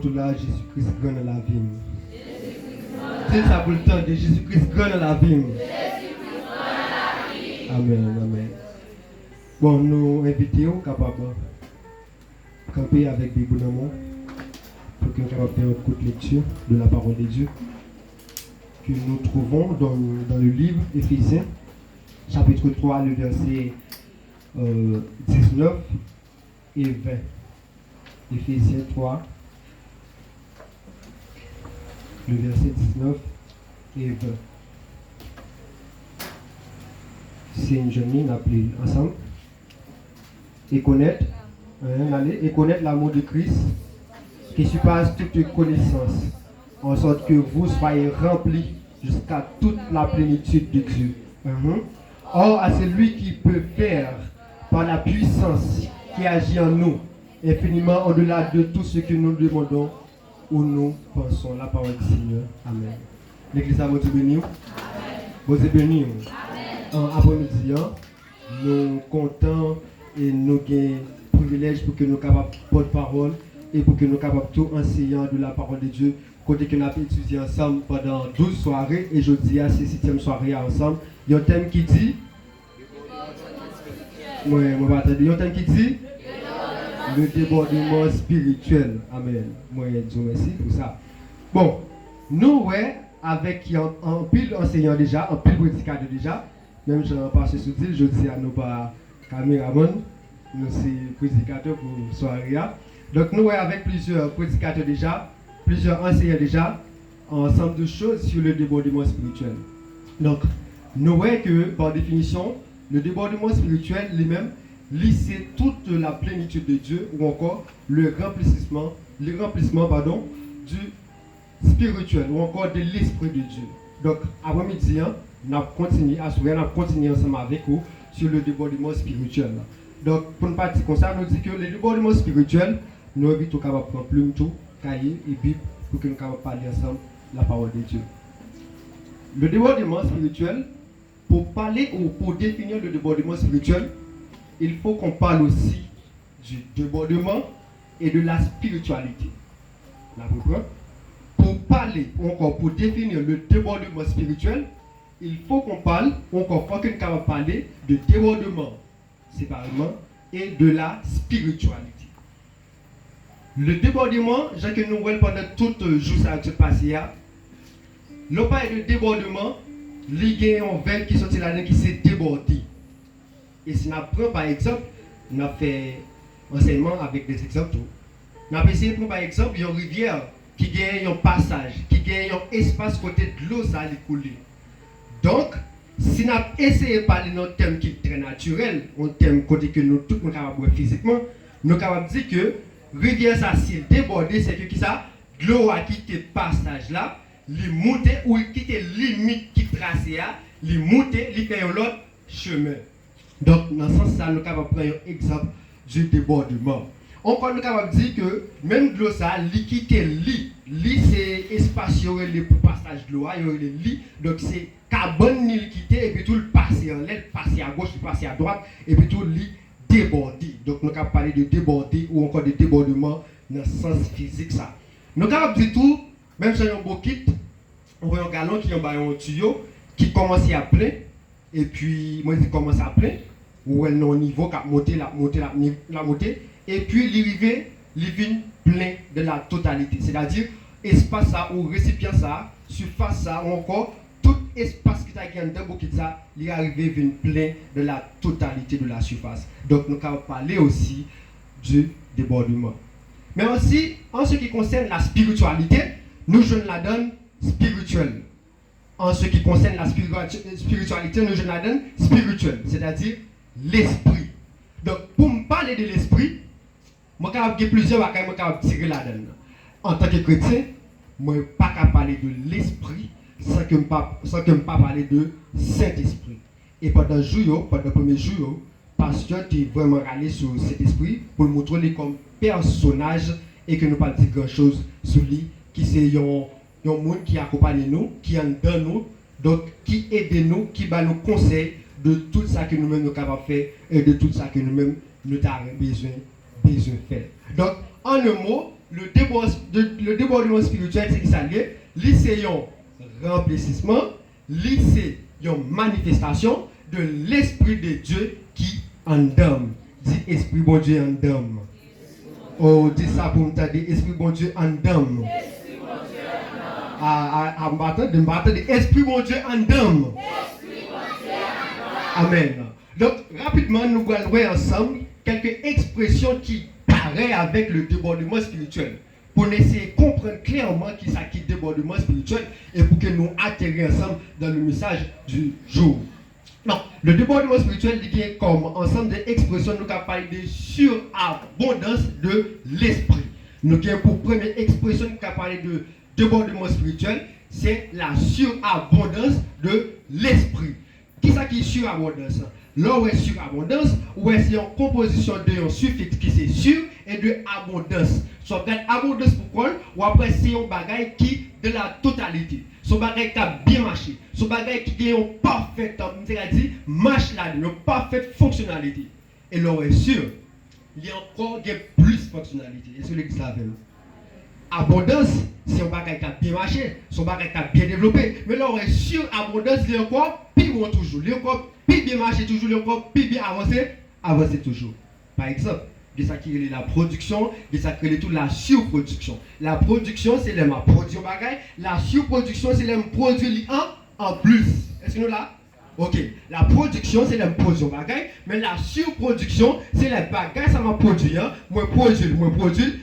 Tout là, Jésus-Christ grand dans la vie. C'est ça pour le temps de Jésus-Christ grand dans la vie. Amen, amen. Bon, nous invitons capables de camper avec des bonhommes pour que nous puissions faire une courte lecture de la parole de Dieu que nous trouvons dans le livre Éphésiens, chapitre 3, le verset 19 et 20. Éphésiens 3, le verset 19 et 20. C'est une jeune ligne appelée ensemble. Et connaître l'amour de Christ qui surpasse toute connaissance, en sorte que vous soyez remplis jusqu'à toute la plénitude de Dieu. Or, à celui qui peut faire, par la puissance qui agit en nous, infiniment au-delà de tout ce que nous demandons ou nous pensons. La parole du Seigneur. Amen. L'église a votre béni. Vous êtes béni. En après-midi, nous comptons et nous avons privilège pour que nous capables de porte-parole et pour que nous capables tout enseignant de la parole de Dieu. Côté que nous avons étudié ensemble pendant 12 soirées et jeudi à ces 6e soirée ensemble. Il y a un thème qui dit. Oui, il y a un thème qui dit. Le débordement spirituel. Amen. Moi, je vous remercie pour ça. Bon, nous, ouais, avec un pile enseignant déjà, un pile prédicateur déjà, même j'en passe sous dit, je dis à nos pas caméraman, nous sommes prédicateurs pour soirée. Donc, nous, ouais, avec plusieurs prédicateurs déjà, plusieurs enseignants déjà, ensemble de choses sur le débordement spirituel. Donc, nous voyons que, par définition, le débordement spirituel lui-même, c'est toute la plénitude de Dieu ou encore le remplissement du spirituel ou encore de l'esprit de Dieu. Donc, avant-midi, on a continué ensemble avec vous sur le débordement spirituel. Donc, pour une partie comme ça, nous dit que le débordement spirituel, nous sommes capables de prendre plume, tout, cahier et Bible pour que nous puissions parler ensemble la parole de Dieu. Le débordement spirituel, pour parler ou pour définir le débordement spirituel, il faut qu'on parle aussi du débordement et de la spiritualité. Pour parler, encore pour définir le débordement spirituel, il faut qu'on parle, encore faut qu'on puisse parler de débordement séparément et de la spiritualité. Le débordement, j'ai que nous voyons pendant tout le jour ça se passe là. Le parle de débordement, il y a un verbe qui sorti là qui s'est débordé. Et si on prend par exemple, on a fait enseignement avec des exemples. On a essayé de prendre par exemple une rivière qui gagne un passage, qui gagne un espace côté de l'eau ça couler. Donc, si on a essayé de parler d'un thème qui est très naturel, un thème côté que nous tout le monde capable physiquement, nous capable dire que rivière ça s'il débordé, c'est que qui ça l'eau a quitté passage là, li monter ou quitter limite qui tracé là, li monter, li fait un autre chemin. Donc, dans ce sens, ça, nous sommes capables de prendre un exemple du débordement. Encore, nous sommes capables de dire que même de l'eau, ça, liquidité, c'est espace, pour passage de l'eau, il y a le lit. Donc, c'est carbone, liquidité, et puis tout le passé en l'air, passer à gauche, passer à droite, et puis tout le lit débordé. Donc, nous sommes capables de parler de débordé ou encore de débordement dans le sens physique. Ça. Nous sommes capables de dire tout, même si on a un beau kit, on voit un galon qui a un tuyau qui commence à plein, et puis, moi, il commence à plein. Ou elle au niveau qui a monté, la montée, et puis l'arrivée, il vient plein de la totalité. C'est-à-dire, espace ça, ou récipient ça, surface ça, ou encore, tout espace qui est dans le ça, il arrive vient plein de la totalité de la surface. Donc, nous allons parler aussi du débordement. Mais aussi, en ce qui concerne la spiritualité, nous je la donne spirituelle. En ce qui concerne la spiritualité, nous je la donne spirituelle. C'est-à-dire, l'esprit. Donc, pour me parler de l'esprit, je vais plusieurs bagages que je tirer là-dedans. En tant que chrétien, je ne peux pas parler de l'esprit sans que je ne parle de Saint-Esprit. Et pendant le premier jour, le pasteur est vraiment râlé sur cet esprit pour le montrer comme personnage et que nous ne pas dire grand-chose sur lui, qui c'est un monde qui accompagne nous, qui est dans nous, donc qui aide nous, qui va nous conseiller de tout ça que nous-mêmes nous sommes capables de faire et de tout ça que nous-mêmes nous avons besoin de faire. Donc, en un mot, le débordement spirituel, c'est qui ça lié? C'est un remplissement, c'est une manifestation de l'Esprit de Dieu qui en donne. Dit Esprit bon Dieu en donne. Oh, dis ça pour me dire Esprit bon Dieu en donne. Esprit bon Dieu en donne. Amen. Donc, rapidement, nous allons voir ensemble quelques expressions qui paraissent avec le débordement spirituel. Pour essayer de comprendre clairement qui est le débordement spirituel et pour que nous atterrissions ensemble dans le message du jour. Non, le débordement spirituel il vient comme ensemble d'expressions nous allons parler de surabondance de l'esprit. Nous avons pour première expression nous allons parler de débordement spirituel, c'est la surabondance de l'esprit. Qui est-ce qui est surabondance? Là où est surabondance, où est c'est une composition de un suffixe qui c'est sur et de abondance. So, abondance pourquoi? Ou après c'est un bagage qui de la totalité. Son bagage qui a bien marché. Son bagage qui a une parfaite, marche là, une parfaite fonctionnalité. Et là où est sûr, il y a encore plus de fonctionnalité. Est-ce que l'église savait? Abondance, c'est un bagage qui a bien marché, son bagage qui a bien développé. Mais là, on est sur abondance, il y a encore plus bon toujours. Il y a encore plus bien marché toujours, il y a encore plus bien avancé toujours. Par exemple, de ça qui est la production, de ça qui est toute la surproduction. La production, c'est les produire bagage. La surproduction, c'est les produire en plus. Est-ce que nous là? Ok. La production, c'est les produire bagage. Mais la surproduction, c'est les bagages ça m'a produit. Moi produire,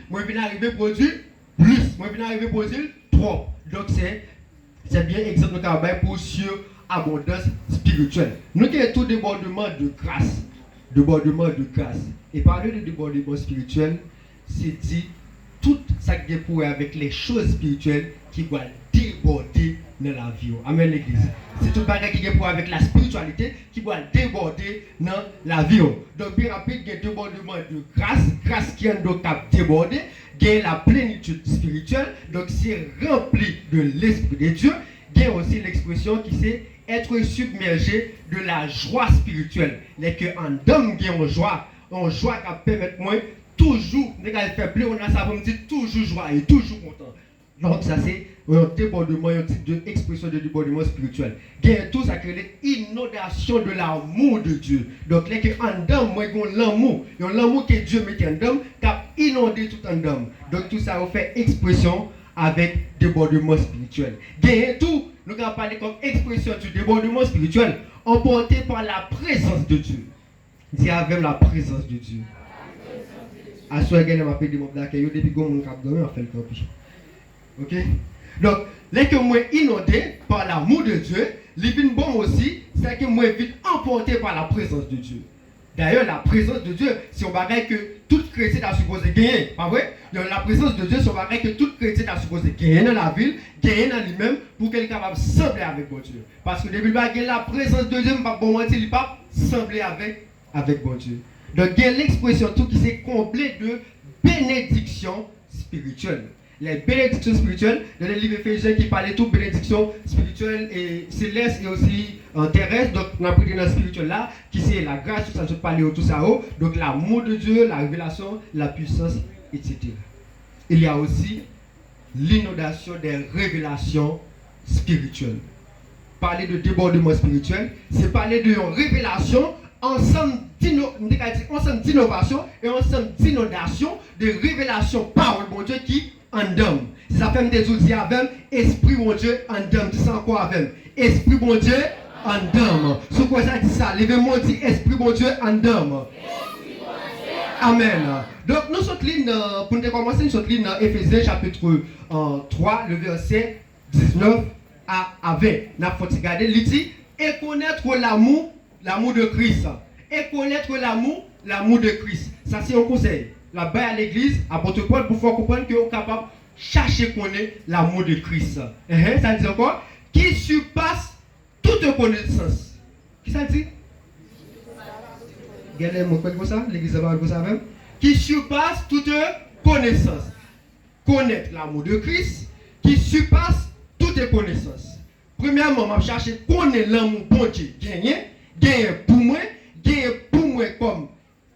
moi viens arriver à produire plus. Moi viens arriver à produire trop. Donc c'est bien exemple de travail pour surabondance spirituelle. Nous avons tout débordement de grâce. Débordement de grâce. Et parler de débordement spirituel, c'est dit tout ça qui est pour avec les choses spirituelles qui doivent déborder dans la vie. Amen l'église. C'est tout bagage qui est pour avec la spiritualité qui doit déborder dans la vie. Donc bien rapide, il y a débordement de grâce, grâce qui est donc à déborder, il y a la plénitude spirituelle, donc c'est rempli de l'Esprit de Dieu. Il y a aussi l'expression qui c'est être submergé de la joie spirituelle. Les que en homme qui ont joie qui permet moi toujours, ne pas faire plaisir, on a ça me dit toujours joie et toujours content. Donc ça c'est un débordement, un type d'expression de débordement spirituel. Il y a tout ça que l'inondation de l'amour de Dieu. Donc les que en homme moi l'amour que Dieu met en homme qui a inondé tout en homme. Donc tout ça fait expression avec débordement spirituel. Il y a tout, nous allons parler comme expression du débordement spirituel emporté par la présence de Dieu. Dis avec la présence de Dieu. À ce moment-là, je vais vous dire depuis que mon cap dormi, on fait le campi. Ok? Donc, les que moi inondé par l'amour de Dieu, les vins bon aussi, c'est que moi vite emporté par la présence de Dieu. D'ailleurs, la présence de Dieu, c'est un bagage que tout chrétien a supposé gagner. Pas vrai? La présence de Dieu, c'est un bagage que tout chrétien a supposé gagner dans la ville, gagner dans lui-même, pour qu'il soit capable de sembler avec bon Dieu. Parce que depuis que la présence de Dieu, il ne va pas sembler avec bon Dieu. Donc, il y a l'expression tout qui s'est comblé de bénédiction spirituelle. Les bénédictions spirituelles, dans le livre Éphésiens qui parlait de bénédiction spirituelle et céleste et aussi terrestre. Donc, on a pris dans le spirituel là, qui c'est la grâce, tout ça, je parlais de tout ça. Donc, l'amour de Dieu, la révélation, la puissance, etc. Il y a aussi l'inondation des révélations spirituelles. Parler de débordement spirituel, c'est parler de révélation ensemble d'innovation et ensemble d'inondation de révélation parole mon Dieu qui en donne. Ça fait des outils avec esprit mon Dieu en donne. Tu sens quoi avec esprit mon Dieu en donne. Sur quoi ça dit ça? Levez-moi dit esprit mon Dieu en donne. Amen. Donc nous sommes pour nous commencer nous sommes dans Éphésiens chapitre 3 le verset 19 à 20. N'a faut regarder il dit et connaître l'amour de Christ. Et connaître l'amour de Christ. Ça, c'est un conseil. Là-bas à l'église, apôtre Paul, pour faire comprendre que vous êtes capable de chercher connaître l'amour de Christ. Ça dit encore, qui surpasse toute connaissance. Qui ça dit? Regardez, moi, quoi ça? L'église va dire ça même. Qui surpasse toute connaissance. Connaître l'amour de Christ, qui surpasse toute connaissance. Premièrement, je vais chercher connaître l'amour bon Dieu. Gagner pour moi comme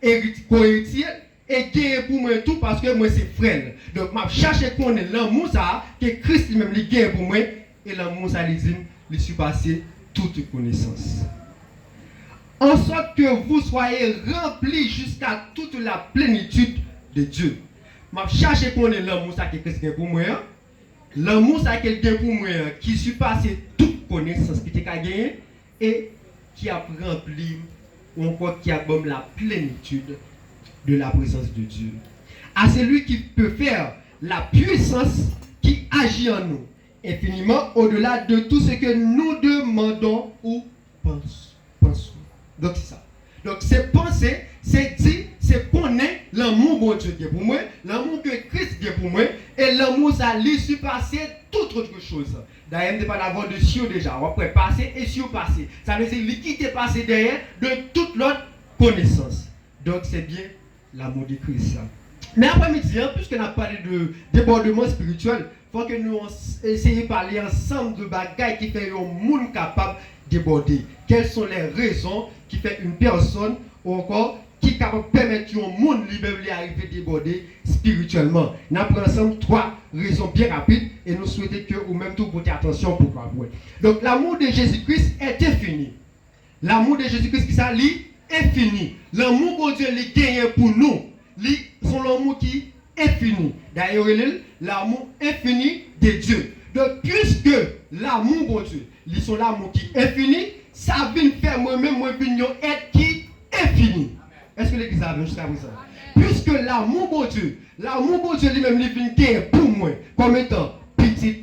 héritier, et et gagner pour moi tout parce que moi c'est frère. Donc je cherche qu'on est l'amour ça que Christ lui-même lui gagne pour moi et l'amour ça lui dit lui surpasser toute connaissance. En sorte que vous soyez remplis jusqu'à toute la plénitude de Dieu. Je cherche qu'on est l'amour ça que Christ gagne pour moi. L'amour ça quelqu'un pour moi qui surpasse toute connaissance qui t'a gagné et qui a rempli ou encore qui a comme la plénitude de la présence de Dieu. À celui qui peut faire la puissance qui agit en nous, infiniment au-delà de tout ce que nous demandons ou pensons. Donc c'est ça. Donc c'est penser, c'est dire, c'est connaître l'amour bon Dieu qui est pour moi, l'amour que Christ qui est pour moi, et l'amour ça lui surpasser toute autre chose. D'ailleurs, on ne pas l'avoir de Sio déjà, on va passer et Sio passer. Ça veut dire qu'il quitte passer derrière de toute l'autre connaissance. Donc c'est bien l'amour de Christ. Mais après-midi, puisqu'on a parlé de débordement spirituel, il faut que nous essayions de parler ensemble de bagailles qui fait un monde capable de déborder. Quelles sont les raisons qui fait une personne ou encore qui est capable de permettre un monde lui-même d'arriver à déborder spirituellement. Nous apprenons ensemble 3 raisons bien rapides et nous souhaitons que vous même tout portez attention pour voir. Donc l'amour de Jésus-Christ est infini. L'amour de Jésus-Christ qui s'allie est fini. L'amour de Dieu est gagné pour nous. Son l'amour qui est fini. D'ailleurs, l'amour infini de Dieu. Donc, puisque l'amour de Dieu, son l'amour qui est fini, ça vient faire moi-même, moi, être qui est fini. Est-ce que l'église a vu jusqu'à présent? Puisque l'amour de Dieu lui-même, il vient pour moi, comme étant petit,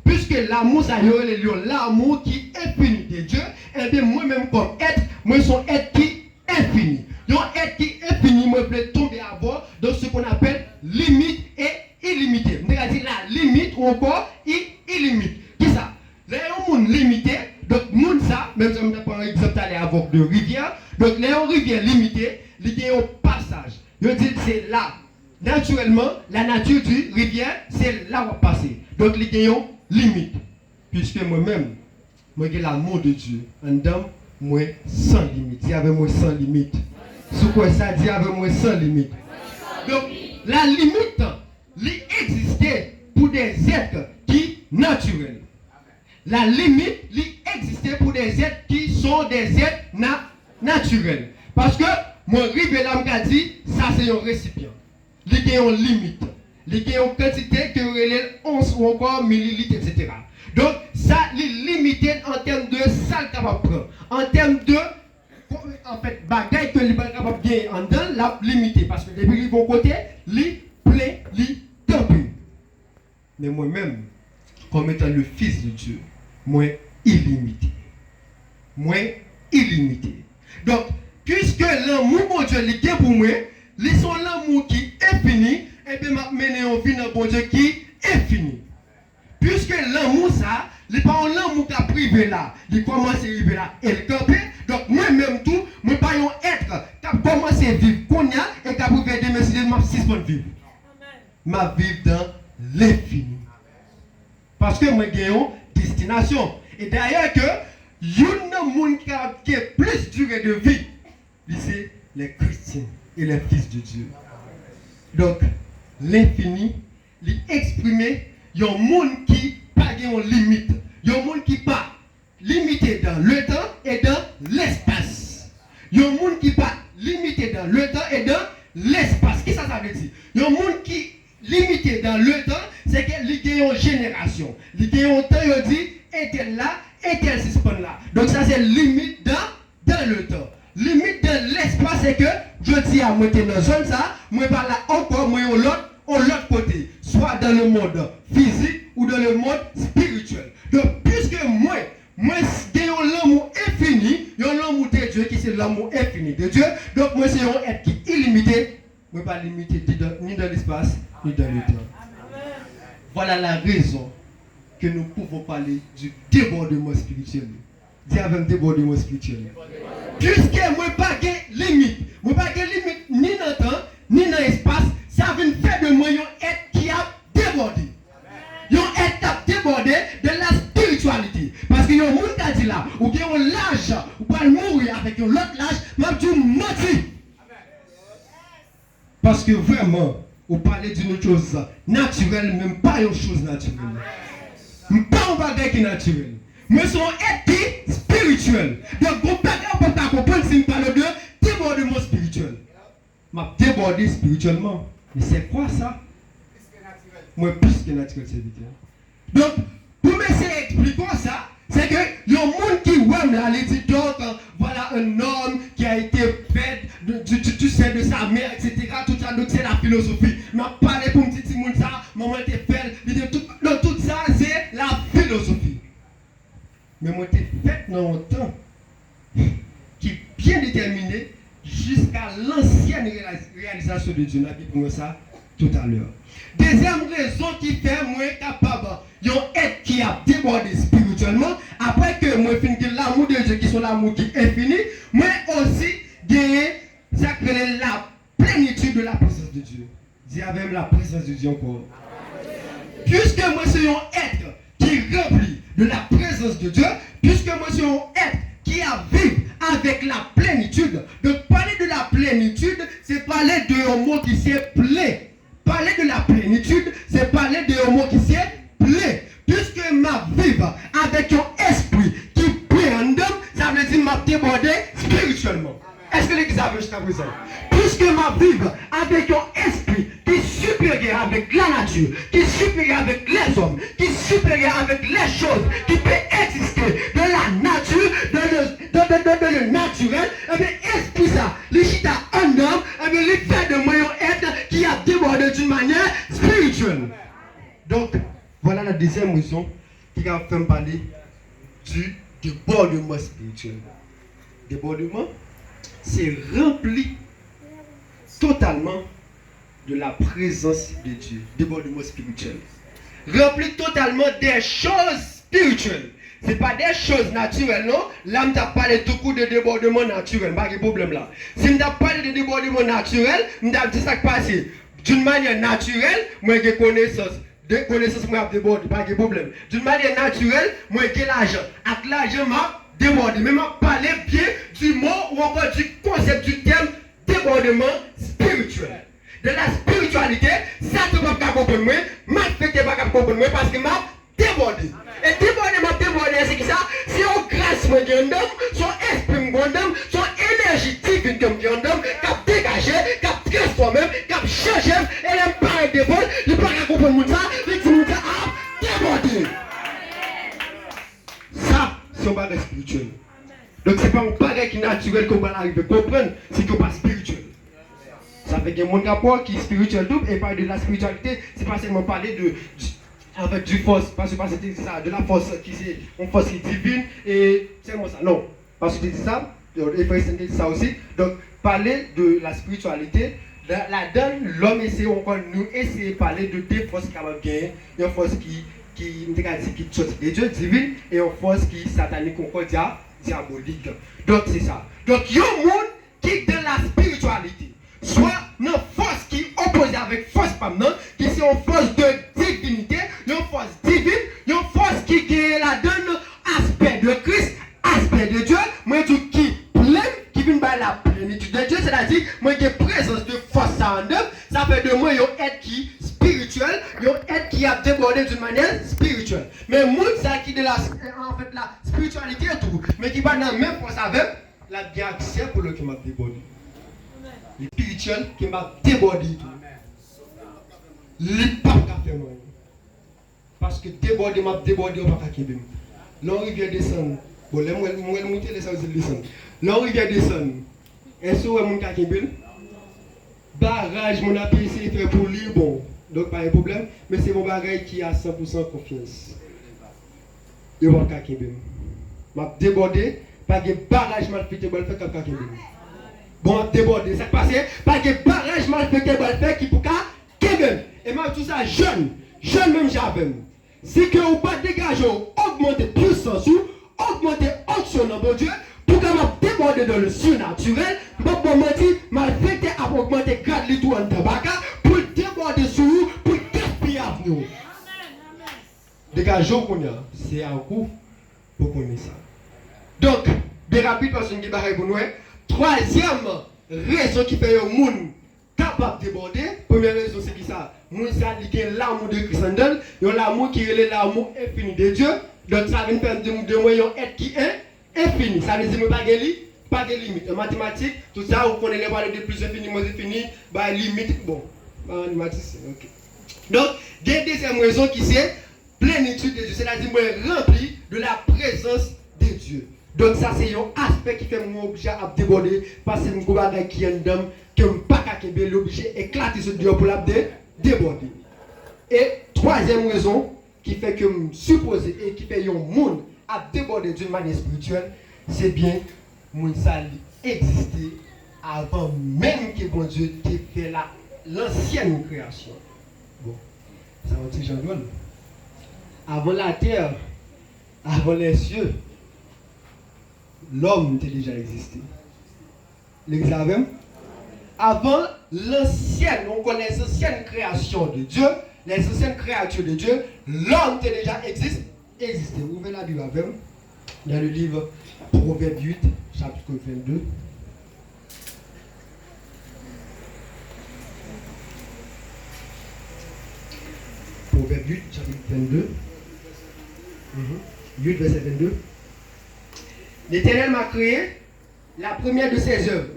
puisque l'amour, ça y est, l'amour qui est fini de Dieu, et bien moi-même, comme être, moi, son être qui est fini. Donc, être qui est fini, moi, je vais tomber à bord de ce qu'on appelle limite et illimité. On va dire la limite ou encore illimité. Qui ça? Là, il y a un monde limité. Donc, monde ça, même si on prend un exemple d'aller avec de rivière. Donc, là, une rivière limitée, il y a un passage. Je dis, c'est là. Naturellement, la nature du rivière, c'est là où on va passer. Donc, il y a une limite. Puisque moi-même, moi, j'ai l'amour de Dieu. En dedans, moi, sans limite. Il y avait moi sans limite. Sous quoi ça dit avec moi sans limite. Donc, la limite, elle existait pour des êtres qui sont naturels. La limite, elle existait pour des êtres qui sont des êtres naturels. Parce que, moi, rive là, je dit, ça c'est un récipient. Il y a une limite. Il y a une quantité qui est 11 ou encore millilitres, etc. Donc, ça, est limité en termes de salle capable de prendre. En termes de en fait, bagaille que les capable de gagner en dedans, la limité. Parce que depuis qu'ils vont côté, les plein, les tempés. Mais moi-même, comme étant le Fils de Dieu, moi illimité. Moi illimité. Donc, puisque l'amour de Dieu est pour moi, ils sont l'amour qui est fini, et bien m'a mené en vie dans bon Dieu qui est fini. Puisque l'amour ça, n'est pas l'amour qui a privé là, il commence à arriver là et le camper. Donc moi-même tout, moi pas un être qui a commencé à vivre qu'on a et qui a pu faire des messieurs de ma 6 mois de vivre. Ma vivre dans l'infini. Parce que moi j'ai une destination. Et d'ailleurs que il y a un monde qui a plus durée de vie, c'est les chrétiens et les fils de Dieu. Donc l'infini, l'exprimer, il y a un monde qui n'a pas de limite. Il y a un monde qui n'est pas limité dans le temps et dans l'espace. Il y a un monde qui n'est pas limité dans le temps et dans l'espace. Qu'est-ce que ça veut dire? Il y a un monde qui est limité dans le temps, c'est qu'il y a une génération. Il y a un temps, il dit, est-elle là, est-elle suspendue là. Donc ça c'est limite dans le temps. Limite dans l'espace, c'est que je dis à moi dans la zone ça, moi par là encore, moi au l'autre côté, soit dans le monde physique ou dans le monde spirituel. Donc, puisque moi j'ai l'amour infini, il y a l'amour de Dieu qui c'est l'amour infini de Dieu. Donc, moi, c'est un être qui est illimité, moi pas limité ni dans l'espace, ni dans le temps. Voilà la raison que nous pouvons parler du débordement spirituel. Dis avec débordement spirituel. Puisque moi pas de limite, moi pas de limite ni dans le temps, ni dans l'espace, ça vient faire de moi un être qui a débordé. Un être qui a débordé de la spiritualité. Parce que y a un monde qui a dit là, ou bien un l'âge, ou pas mourir avec un autre l'âge, m'a dit menti. Parce que vraiment, on parlait d'une chose naturelle, même pas une chose naturelle. Pas un bagage qui est naturel. Mais son être spirituel. Donc, on ne peut pas comprendre si on parle de débordement spirituel. M'a débordé spirituellement. Mais c'est quoi ça? Moi, plus que naturel, c'est vite. Donc, pour m'essayer d'expliquer ça, c'est que il y a un monde qui voit là, il dit donc, voilà un homme qui a été fait, tu sais, de sa mère, etc. Tout ça, donc c'est la philosophie. M'a parlé pour un petit monde ça, maman était fait, donc tout ça, c'est la philosophie. Mais moi, j'étais fait dans un temps qui est bien déterminé jusqu'à l'ancienne réalisation de Dieu. On a dit pour moi ça tout à l'heure. Deuxième raison qui fait moi capable d'un être qui a débordé spirituellement, après que moi finis l'amour de Dieu qui sont l'amour qui est infini, moi aussi gagner ça que la plénitude de la présence de Dieu. Dis avec la présence de Dieu encore. Puisque moi suis un être qui remplit de la présence de Dieu, puisque moi suis un être qui a vécu avec la plénitude. Donc parler de la plénitude, c'est parler d'un mot qui s'est plaît. Parler de la plénitude, c'est parler d'un mot qui s'est plaît. Puisque ma vivre avec un esprit qui plaît en homme, ça veut dire m'a débordé spirituellement. Est-ce que l'église a vu jusqu'à présent? Puisque ma vivre avec un esprit qui est supérieur avec la nature, qui est supérieur avec les hommes, qui est supérieur avec les choses, qui peut exister de la nature, dans le naturel, et bien esprit ça, le chita en homme, et bien le fait de moi un être qui a débordé d'une manière spirituelle. Donc, voilà la deuxième raison qui a fait me parler du débordement spirituel. Débordement, c'est rempli totalement de la présence de Dieu. Débordement spirituel. Rempli totalement des choses spirituelles. Ce n'est pas des choses naturelles, non? Là, je t'ai parlé tout coup de débordement naturel. Pas de problème là. Si je t'ai parlé de débordement naturel, je t'ai dit ça qui passe. D'une manière naturelle, moi j'ai connaissance. De connaissance, moi j'ai débordé. Pas de problème. D'une manière naturelle, moi j'ai l'argent. Avec l'argent, m'a débordé. Mais m'a parlé bien du mot ou encore du concept du terme débordement spirituel. De la spiritualité, ça tu ne peux pas comprendre moi, ma fait pas comprendre moi parce que m'a débordé. Et débordé, c'est que ça, c'est une grâce moi d'homme, son esprit moi d'homme, son énergie divine comme d'homme, qui a dégagé, qui a transformé, qui a changé, et elle n'a pas débordé, il ne peut pas comprendre ça, mais tu nous dis ah, débordé. Ça, c'est un bagage spirituel. Donc c'est pas un bagage qui est naturel qu'on va arriver à comprendre, c'est qu'on pas spirituel. Ça fait qu'il y a mon rapport qui est spirituel double et parler de la spiritualité, c'est pas seulement parler du force, parce que c'est ça, de la force qui est une force qui est divine et c'est moi ça. Non, parce que tu dis ça, il faut essayer ça aussi. Donc parler de la spiritualité, la donne, l'homme essaie encore nous essayer de parler de deux forces qui ont gagné, une force qui est de Dieu divine et une force qui est satanique encore diabolique. Donc c'est ça. Donc il y a un monde qui est dans la spiritualité. Soit une force qui est opposée avec force permanente, qui est une force de divinité, une force divine, une force qui la donne aspect de Christ, aspect de Dieu, moi tout qui plein, qui vient par la plénitude de Dieu, c'est-à-dire moi qui présence de force en œuvre, ça fait de moi un être qui spirituel, un être qui a débordé d'une manière spirituelle. Mais moi ça qui de la spiritualité et tout, mais qui va dans la même force avec la bien accès pour le qui m'a débordé. Le spirituel qui m'a débordé. Le pape a fait moi. Parce que débordé, m'a débordé, on va pas qu'il Là, on vient descendre. Bon, là, moi, monter les choses descendre. Là, on vient descendre. Est-ce que mon kakibel? Barrage, mon appui, c'est fait pour lui, bon. Donc, pas de problème. Mais c'est mon barrage qui a 100% confiance. Et mon kakibel. M'a débordé, pas de barrage mal fait, bon, fait comme kakibel. Bon, débordé, ça passe, pas de barrage mal fait, bon, fait qui pour kakibel. Et moi, tout ça, jeune même j'avais. C'est que vous pas dégager, augmenter puissance, augmenter action dans mon Dieu, pour que vous déborder dans le surnaturel, pour que vous mal fait à augmenter grade tout en tabac, pour déborder sur vous, pour gaspiller à nous. Dégager qu'on a, c'est à vous pour qu'on ait ça. Donc, des rapides parce que nous avons troisième raison qui fait au monde capable de déborder. Première raison, c'est qui ça? Moi, ça dit que l'amour de Christ en donne, il y a l'amour qui est l'amour infini de Dieu. Donc, ça vient faire de moi un être qui est infini. Ça veut dire que pas de limite. En mathématiques, tout ça, vous connaissez les valeurs de plus infini, moins infini, bah, limite, bon, en mathématiques, c'est ok. Donc, il y a une deuxième raison qui c'est plénitude de Dieu, c'est-à-dire rempli de la présence de Dieu. Donc, ça, c'est un aspect qui fait mon obligé à déborder parce que je suis qui est un homme que je ne peux pas l'obligé d'éclater ce Dieu pour la déborder. Et troisième raison qui fait que je suppose et qui fait un monde à déborder d'une manière spirituelle, c'est bien mon salut exister avant même que bon Dieu ait fait l'ancienne création. Bon, ça va dire Jean-Paul. Avant la terre, avant les cieux, l'homme était déjà existé. L'église avait. Avant l'ancienne, on connaît les anciennes créations de Dieu, les anciennes créatures de Dieu, l'homme était déjà existé. Ouvrez la Bible avec dans le livre Proverbe 8, chapitre 22. Proverbe 8, chapitre 22. 8, verset 22. L'Éternel m'a créé la première de ses œuvres.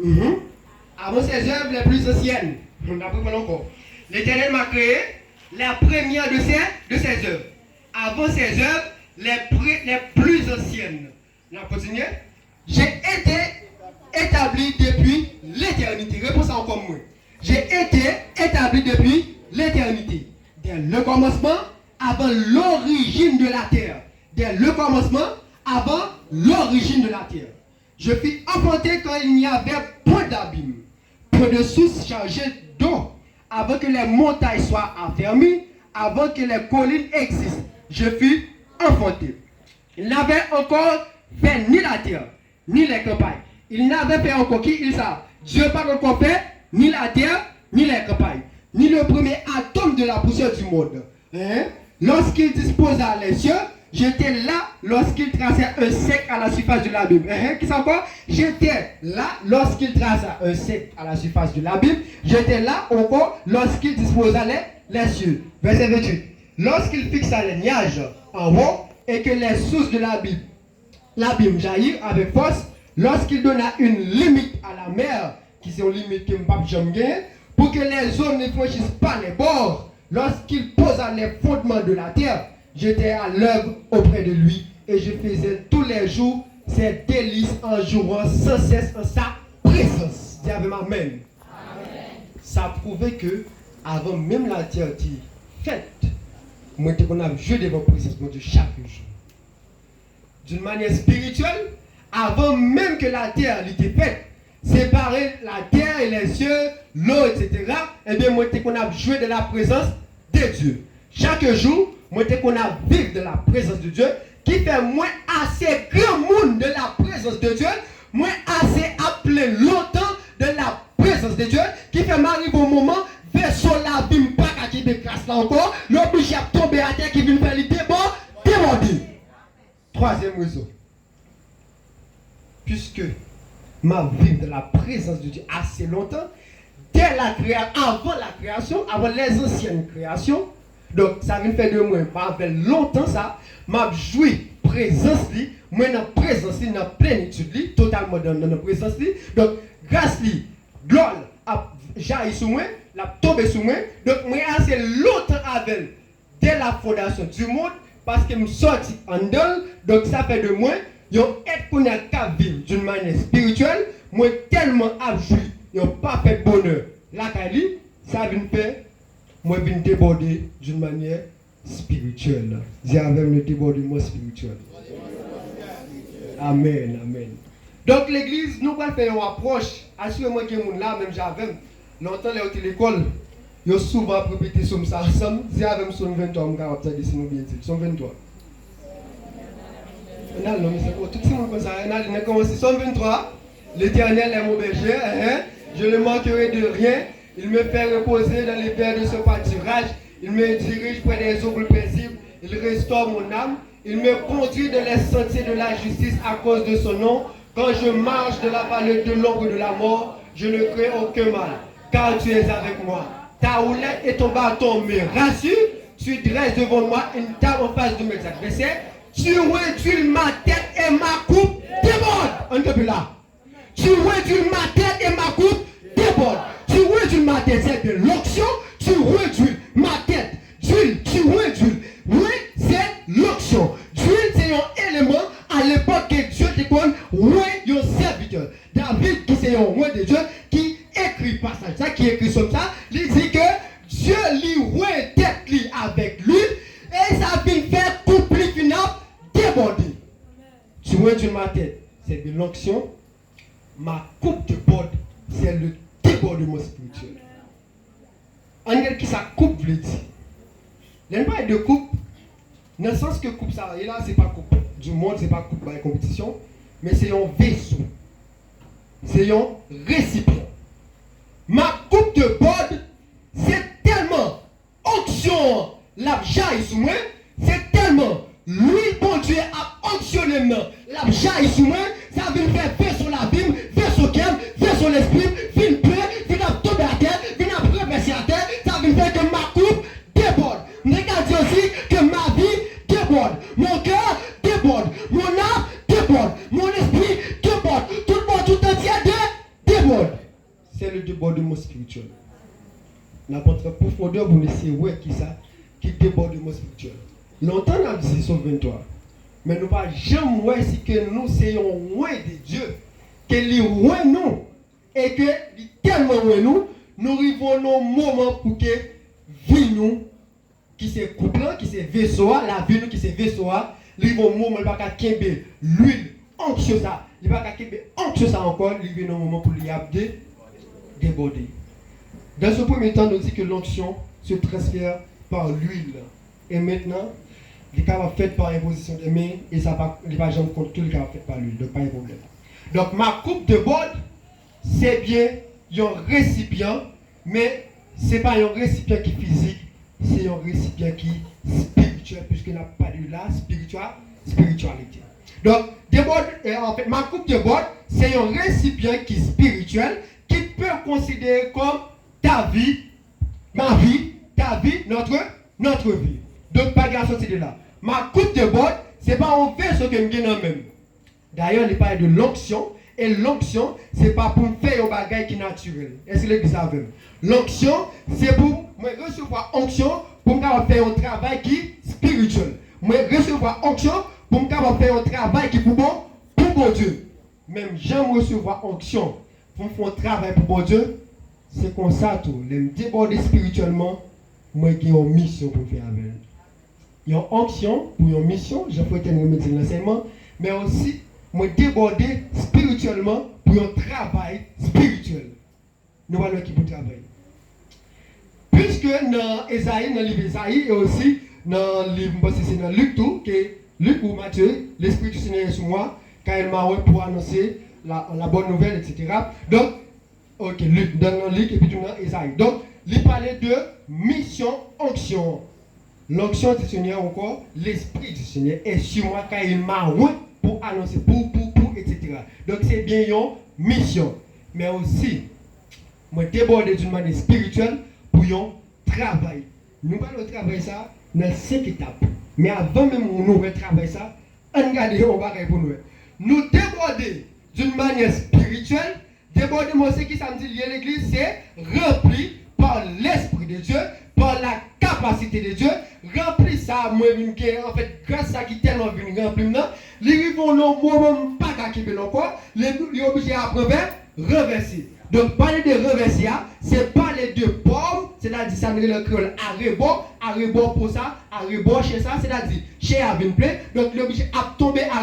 Avant ses œuvres les plus anciennes. Encore. L'Éternel m'a créé la première de ses œuvres. Avant ses œuvres les plus anciennes. On continue. J'ai été établi depuis l'éternité. Réponse encore moi. J'ai été établi depuis l'éternité. Dès le commencement, avant l'origine de la terre. Dès le commencement, avant l'origine de la terre. Je fus enfanté quand il n'y avait point d'abîme, point de source chargée d'eau, avant que les montagnes soient affermies, avant que les collines existent. Je fus enfanté. Il n'avait encore fait ni la terre, ni les campagnes. Il n'avait fait encore qui il savent. Dieu n'a pas encore fait ni la terre, ni les campagnes, ni le premier atome de la poussière du monde. Lorsqu'il disposa les cieux, j'étais là lorsqu'il traçait un cercle à la surface de l'abîme. Qui ça quoi? J'étais là lorsqu'il traçait un cercle à la surface de l'abîme. J'étais là encore lorsqu'il disposa les cieux. Verset 28. Lorsqu'il fixa les nuages en haut et que les sources de l'abîme jaillirent avec force, lorsqu'il donna une limite à la mer, qui c'est une limite que je ne peux pas jamais, pour que les eaux ne franchissent pas les bords, lorsqu'il posa les fondements de la terre, j'étais à l'œuvre auprès de lui et je faisais tous les jours ses délices en jouant sans cesse en sa présence. Dis avec Amen. Ça prouvait que avant même la terre était faite, moi on a joué devant la présence de Dieu chaque jour. D'une manière spirituelle, avant même que la terre était faite, séparer la terre et les cieux, l'eau, etc. Et bien moi on a joué de la présence de Dieu. Chaque jour, moi qu'on a vécu de la présence de Dieu, qui fait moins assez grand monde de la présence de Dieu, moins assez appelé longtemps de la présence de Dieu, qui fait m'arrive au moment, vaisseau la bim pas qui décrasse là encore, l'obligé à tomber à terre qui vient faire le déborder. Troisième raison. Puisque m'a vécu de la présence de Dieu assez longtemps, dès la création, avant la création, avant les anciennes créations, donc ça vient faire de moi, pas fait longtemps ça, m'a joué présence li, moi dans présence li, dans plénitude totalement dans la présence li. Donc grâce li, gloire a jailli sur moi, la tombé sur moi. Donc moi assez longtemps avec dès la fondation du monde parce que me sorti en dedans. Donc ça fait de moi un être qu'on a qu'à vivre d'une manière spirituelle, moi tellement abjoui, un parfait bonheur. La Kali, ça vient faire moi je viens déborder d'une manière spirituelle. J'ai avec le débordement spirituel. Amen, amen. Donc l'église, nous allons faire une approche. Assurément que les gens là, même j'avais longtemps à l'école, ils ont souvent répété ça ensemble. J'ai avec son 23, on va dire si nous bien dit. Son 23. Non, mais c'est tout le monde comme ça. On a commencé son 23. L'Éternel est mon berger. Je ne manquerai de rien. Il me fait reposer dans les verts de ce pâturage. Il me dirige près des eaux paisibles. Il restaure mon âme. Il me conduit dans les sentiers de la justice à cause de son nom. Quand je marche de la vallée de l'ombre de la mort, je ne crains aucun mal. car tu es avec moi. Ta houlette et ton bâton me rassurent. Tu dresses devant moi une table en face de mes adversaires. Tu réduis ma tête et ma coupe déborde. On depuis là. Tu réduis ma tête et ma coupe déborde. Tu réduis ma tête, c'est de l'onction. Tu réduis ma tête. D'huile, tu réduis. Oui, c'est l'onction. D'huile, c'est un élément à l'époque que Dieu te donne. Oui, un serviteur. David, qui c'est un roi de Dieu, qui écrit passage ça, qui écrit comme ça, il dit que Dieu lui ouais tête lui avec lui et ça vient faire couple final déborder. Tu vois du ma tête, c'est de l'onction. Ma coupe de bord, c'est le débordement spirituel. En réalité, qui ça coupe veut dire. Il n'y a pas de coupe, dans le sens que coupe ça, et là c'est pas coupe du monde, c'est pas coupe par la compétition, mais c'est un vaisseau. C'est un récipient. Ma coupe de bord, c'est tellement onction la jaille sur moi, c'est tellement lui bon Dieu a onctionné la jaille sur moi, ça vient faire paix sur la Bible, paix sur cœur, paix sur l'esprit, vient paix, vient tomber à terre, vient reverser à terre, ça vient faire que ma coupe déborde. Regardez aussi que ma vie déborde, mon cœur déborde, mon âme déborde, mon esprit déborde, tout le monde tout entier déborde. C'est le débordement spirituel. N'importe profondeur, vous laissez ouais qui ça, qui débordement spirituel. Longtemps on a dit sauve-toi, mais nous ne pas jamais voir si que nous soyons loin de Dieu, que lui loin nous, et que tellement loin nous arrivons au moment pour que vie nous, qui c'est couple, qui c'est vaisseau, la vie nous qui c'est vaisseau, arrive au moment où il va pas qu'aimer l'huile anxieuse ça, il va pas qu'aimer anxieuse ça encore, il vient au moment pour lui déborder. Dans ce premier temps, nous dit que l'onction se transfère par l'huile. Et maintenant, il est capable de faire par imposition des mains et ça va, il va jamais contre tout le capable de faire par l'huile. Donc, pas de problème. Donc, ma coupe de bord, c'est bien un récipient, mais ce n'est pas un récipient qui est physique, c'est un récipient qui est spirituel, puisqu'il n'a pas de la spiritualité. Donc, en fait, ma coupe de bord, c'est un récipient qui est spirituel, qui peut considérer comme ta vie, ma vie, ta vie, notre vie. Donc, pas de sortir de là. Ma coupe de bord, ce n'est pas un vaisseau que je gagne même. D'ailleurs, il parle de l'onction. Et l'onction, ce n'est pas pour me faire un bagage qui est naturel. Est-ce que l'église a vu? L'onction, c'est pour me recevoir onction pour me faire un travail qui est spirituel. Me recevoir onction pour me faire un travail qui est pour bon Dieu. Même j'aime recevoir onction pour me faire un travail pour bon Dieu. C'est comme ça tout. Les me déborder spirituellement, moi j'ai une mission pour faire avec. Il y a une onction pour une mission, j'ai fait un remédier l'enseignement, mais aussi moi déborder spirituellement pour un travail spirituel. Nous allons qui pour travailler. Puisque dans Esaïe, dans le livre Esaïe, et aussi dans le livre, c'est dans Luc tout, que Luc ou Matthieu, l'Esprit du Seigneur est sur moi, car il m'a pour annoncer la bonne nouvelle, etc. Donc, ok, Luc, dans Luc et puis dans Esaïe. Donc, il parlait de mission onction. L'onction du Seigneur encore, l'Esprit du Seigneur est sur moi, car il m'a pour annoncer, etc. Donc, c'est bien une mission. Mais aussi, moi déborder d'une manière spirituelle pour un travail. Nous allons travailler ça dans 5 étapes. Mais avant même nous travailler ça, on regarde un bagage pour nous. Nous déborder d'une manière spirituelle, déborder, moi, ce qui ça me dit lié à l'église, c'est rempli par l'Esprit de Dieu, par la capacité de Dieu, rempli ça, moi, en fait, grâce à qui tellement venu remplir maintenant, les vont non, moi-même, pas qu'à quitter encore, les obligés à reverser. Donc, parler de reverser, c'est parler de pommes, c'est-à-dire, ça me dit le créole, à rebord pour ça, à rebord chez ça, c'est-à-dire, chez Avin Play, donc l'obligé à tomber à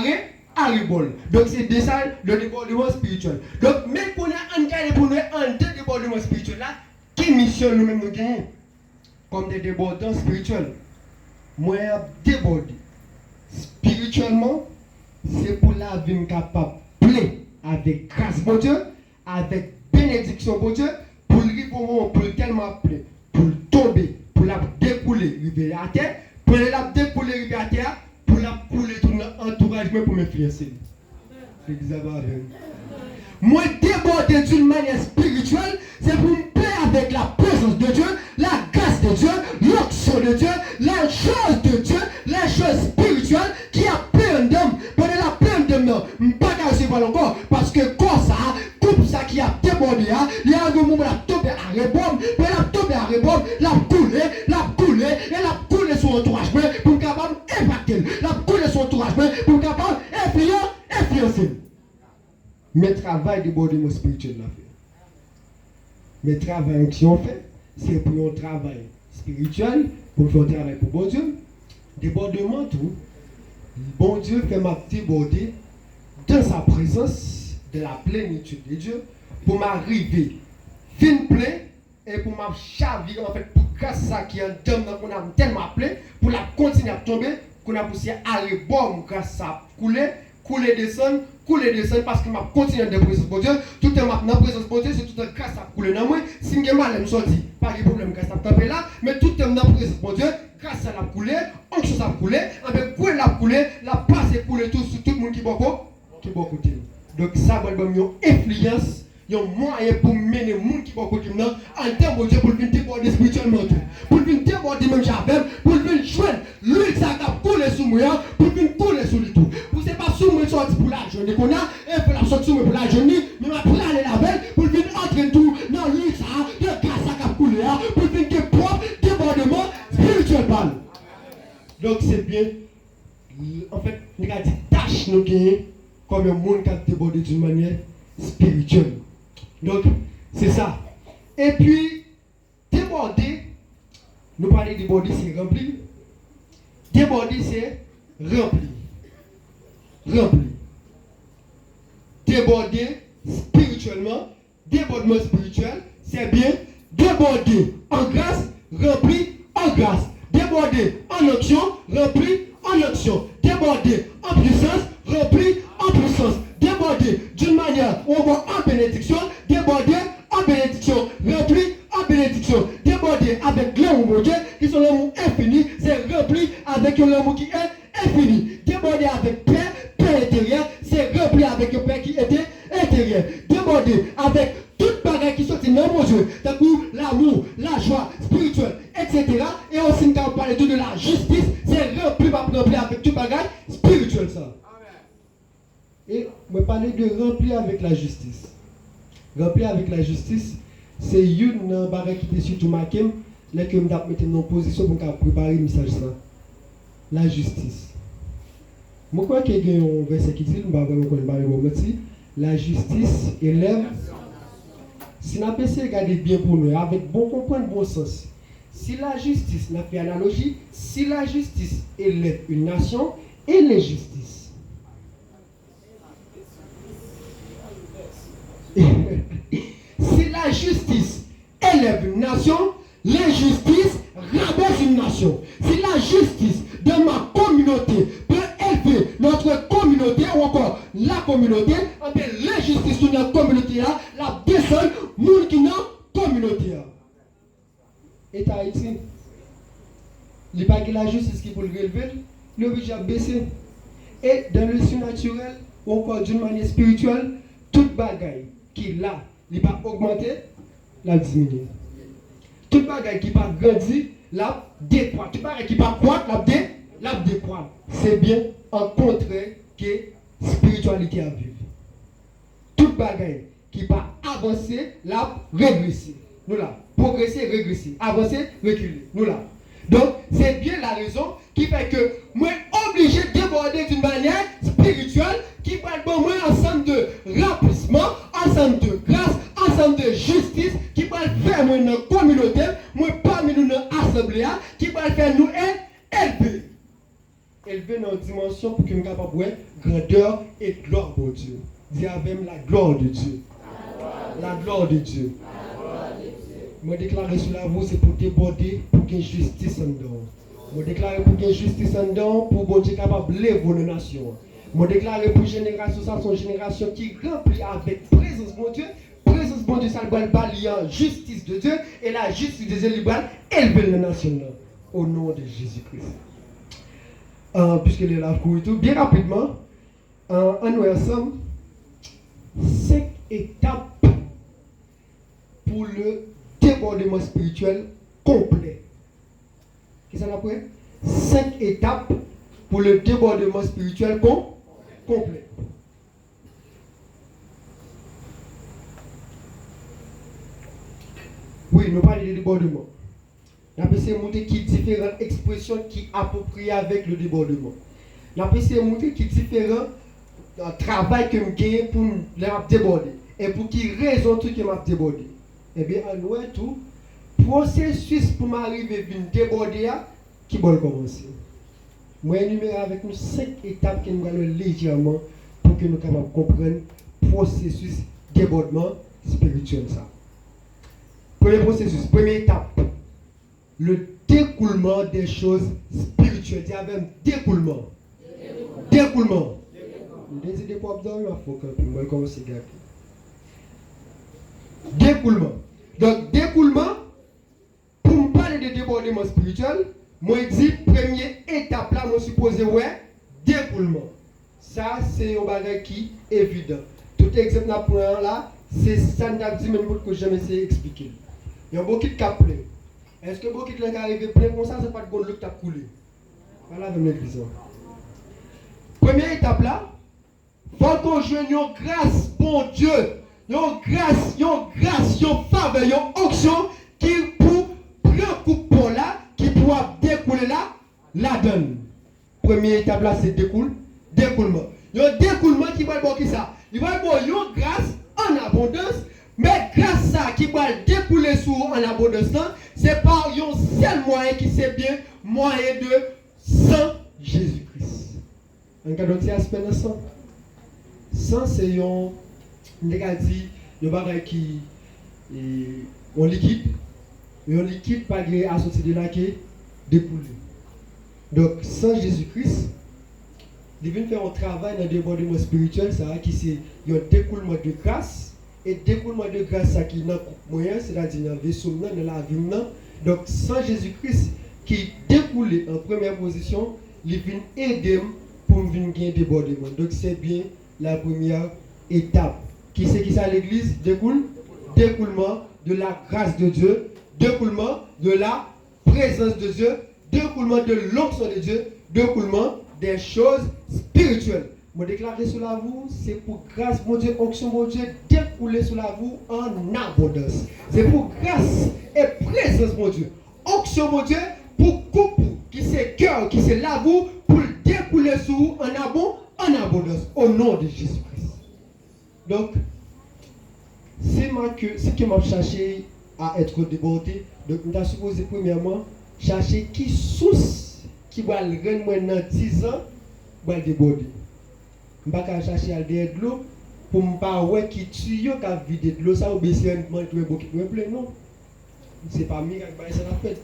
rebord. Donc, c'est de ça le débordement spirituel. Donc, même pour nous, on gagne pour nous un débordement spirituel là, qui mission nous-mêmes nous gagnons comme des débordants spirituels. Moi, déborder spirituellement, c'est pour la vie capable de plaire avec grâce pour Dieu, avec bénédiction pour Dieu, pour le moment, pour tellement plaire, pour tomber, pour la découler, arriver à terre, pour la découler, arriver à terre, pour la couler tout l'entourage pour m'influencer. Moi, déborder d'une manière spirituelle, c'est pour me plaire avec la présence de Dieu, la grâce de Dieu, l'onction de Dieu, les choses de Dieu, les choses spirituelles qui a plein d'hommes. Pendant la plein d'hommes, non, pas qu'à recevoir encore, parce que quand ça, coupe ça qui a débordé, il y a un moment où la tombe à répondre, mais la tombe à répondre, la coulé, et la coulé sur l'entourage, pour capable impacter, la coulé sur l'entourage, pour capable influencer. Mais travail débordement spirituel là fait. Mais travail que on fait, c'est pour un travail spirituel, pour faire un travail pour bon Dieu. Débordement tout, bon Dieu fait m'a déborder dans sa présence de la plénitude de Dieu pour m'arriver fin plein et pour m'a chavir en fait pour grâce à ça qui est un dôme qu'on a tellement appelé pour la continuer à tomber qu'on a poussé à rebord grâce à ça couler descendre parce que m'a continué de présence de Dieu tout est maintenant présence de Dieu c'est tout un grâce à couler dans moi si j'ai mal me sorti pas de problème grâce à tomber là mais tout est dans présence de Dieu grâce à la couler onction ça couler avec quoi la couler la passe couler tout sur tout le monde qui bon côté donc ça va donner une influence un moyen pour mener les gens qui vont côté maintenant en termes de Dieu pour venir déborder spirituellement pour venir déborder même Javel pour venir joindre l'huile ça va couler sur moi pour venir couler sur lui tout pour c'est pas sur moi sorti pour la journée qu'on a et pour la sortir pour la journée mais m'a planer la veille pour venir entrer tout dans l'huile ça de grâce ça va couler pour venir que propre débordement spirituel. Donc c'est bien en fait nous a dit tâche nous gagner comme un monde qui a débordé d'une manière spirituelle. Donc, c'est ça. Et puis, déborder, nous parlons de déborder, c'est remplir. Déborder, c'est remplir. Remplir. Déborder spirituellement, débordement spirituel, c'est bien. Déborder en grâce, remplir en grâce. Déborder en action, remplir en action. Déborder en puissance, remplir en puissance. Déborder d'une manière où on va en bénédiction, déborder en bénédiction, rempli en bénédiction, déborder avec l'amour de Dieu, qui sont l'amour infini, c'est rempli avec l'amour qui est infini. Déborder avec paix intérieure, c'est rempli avec le paix qui était intérieur. Déborder avec toute bagarre qui sortit dans mon Dieu, d'un coup l'amour, la joie spirituelle, etc. Et aussi quand on parle de la justice, c'est rempli avec toute bagarre spirituelle ça. Et je parler de remplir avec la justice. Remplir avec la justice, c'est une barre qui est surtout marquée, là que je vais mettre en position pour préparer le message. La justice. Je crois qu'il y a un verset qui dit, la justice élève. Si nous essayons de regarder bien pour nous, avec bon comprendre, bon sens, si la justice, n'a fait analogie, si la justice élève une nation, et l'injustice. Si la justice élève une nation, l'injustice rabaisse une nation. Si la justice de ma communauté peut élever notre communauté ou encore la communauté, l'injustice de notre communauté la descend monde qui n'a communauté. Et Haïti, il n'y a pas que la justice qui peut le relever, le budget a baissé. Et dans le surnaturel ou encore d'une manière spirituelle, toute bagaille qui là, il va augmenter, la diminuer. Toute bagaille qui va grandir, la décroître. Toute bagaille qui va croître, la décroître. C'est bien en contraire que spiritualité à vivre. Toute bagaille qui va avancer, la régresser. Nous là, progresser, régresser, avancer, reculer. Nous là. Donc, c'est bien la raison qui fait que moi obligé de déborder d'une manière spirituelle qui va être moi ensemble de remplissement, ensemble de grâce, ensemble de justice qui va faire moi dans la communauté, moi parmi nous dans l'assemblée, qui va faire nous élever. Élever dans une dimension pour que nous soyons capables de grandeur et gloire de Dieu. Dis avec la gloire de Dieu. La gloire de Dieu. Je déclare sur la voie, c'est pour déborder, pour qu'il y ait justice en dedans. Je déclare pour qu'il y ait justice en dedans, pour que Dieu soit capable de lever nos nations. Je déclare pour génération, ça c'est une génération qui remplit avec présence de Dieu. Présence de Dieu, ça va balayer justice de Dieu. Et la justice de Dieu va élever les nations. Au nom de Jésus-Christ. Puisqu'il est là pour tout, bien rapidement, en nous ensemble, 5 étapes pour le débordement spirituel complet. Qu'est-ce qu'on a appris? 5 étapes pour le débordement spirituel complet. Oui, nous parlons de débordement. Nous avons essayé de montrer qu'il y a différentes expressions qui approprient avec le débordement. Nous avons essayé de montrer qu'il y a différents travail que je gagne pour les déborder. Et pour qui raison tout qui m'a débordé. Eh bien, en nous tout, processus pour m'arriver à déborder, qui va commencer. Moi, énumérer avec nous 5 étapes que nous allons légèrement pour que nous puissions comprendre le processus débordement spirituel. Ça. Premier processus, première étape, le découlement des choses spirituelles. Il y avait un découlement. Découlement. Découlement. Donc, découlement, pour me parler de débordement spirituel, moi, je dis, première étape là, moi, suppose, ouais, découlement. Ça, c'est un bagage qui est évident. Tout exemple là, c'est ça, nous avons dit, même que je jamais essayé d'expliquer. Il y a beaucoup de cas pleins. Est-ce que beaucoup de gens qui arrivent plein comme ça, c'est pas de bon look qui a coulé? Voilà, même l'église. Première étape là, faut qu'on joue une grâce, bon Dieu, une grâce, une faveur, une onction qui pour prendre coup là, qui pourra découler là, la donne. Première étape là, c'est découlement. Il y a un découlement qui va être ça. Il va avoir une grâce en abondance, mais grâce à ça qui va découler sur en abondance, c'est par un seul moyen qui c'est bien, moyen de sang Jésus-Christ. On a d'autres aspects de sang. Sang, c'est un bagage qui est liquide. Et un liquide pas associé de la qui découle. Donc, sans Jésus-Christ, il vient faire un travail dans le débordement spirituel, ça qui c'est un découlement de grâce. Et découlement de grâce, ça qui est dans moyen, c'est-à-dire dans le vaisseau, dans la vie. Donc, sans Jésus-Christ, qui découle en première position, il vient aider pour venir gagner débordement. Donc, c'est bien la première étape. Qui c'est qui ça l'église? Découlement de la grâce de Dieu, découlement de la présence de Dieu, découlement de l'onction de Dieu, découlement des choses spirituelles. Je déclare cela à vous, c'est pour grâce, mon Dieu, onction, mon Dieu, découler cela à vous en abondance. C'est pour grâce et présence, mon Dieu. Onction, mon Dieu, pour coupe, qui c'est cœur, qui c'est là vous, pour découler sur vous en abondance, au nom de Jésus-Christ. Donc, c'est que m'a cherché à être débordé. Donc, nous avons supposé premièrement chercher qui source qui va le rendre maintenant 10 ans, va déborder. Je ne vais pas chercher à de l'eau pour ne pas voir qui tuyau qui a vidé de l'eau, ça ou bien c'est un beaucoup de plein, non. Ce n'est pas miracle, c'est la fête.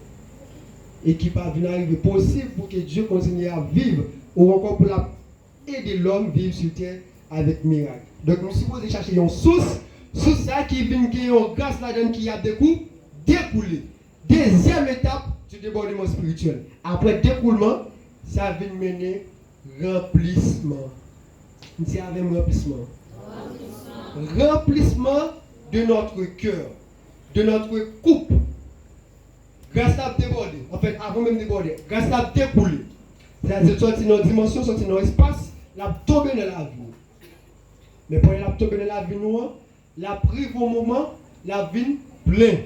Et qui va venir arriver possible pour que Dieu continue à vivre ou encore pour aider l'homme à vivre sur terre avec miracle. Donc nous supposons chercher une source ça qui vient qui une grâce là-dedans qui a découlé. Deuxième étape du débordement spirituel. Après découlement, ça vient mener remplissement. Nous disons avec remplissement. Remplissement de notre cœur, de notre coupe. Grâce à déborder, en fait, avant même déborder, grâce à découler. C'est-à-dire, sortir dans une dimension, sortir dans l'espace, la tomber dans la vie. Mais pour la tomber dans la vie, la prive au moment, la vie pleine.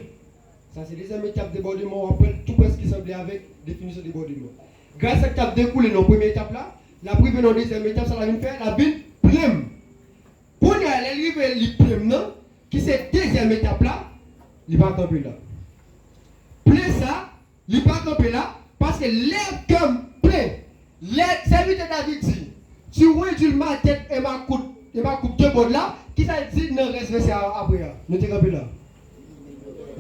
Ça, c'est la deuxième étape de débordement. On appelle tout ce qui semble avec définition de débordement. Grâce à l'étape découlée dans la première étape là, la prive dans la deuxième étape, ça va faire la vie pleine. Pour y aller, la pleine, qui c'est la deuxième étape là, il va camper là. Plein ça, il va camper là, parce que l'air comme plein. C'est lui de David dit, tu vois, tu ma tête et ma coupe de bord là, qui ça dit, non, reste après. Nous te camper là.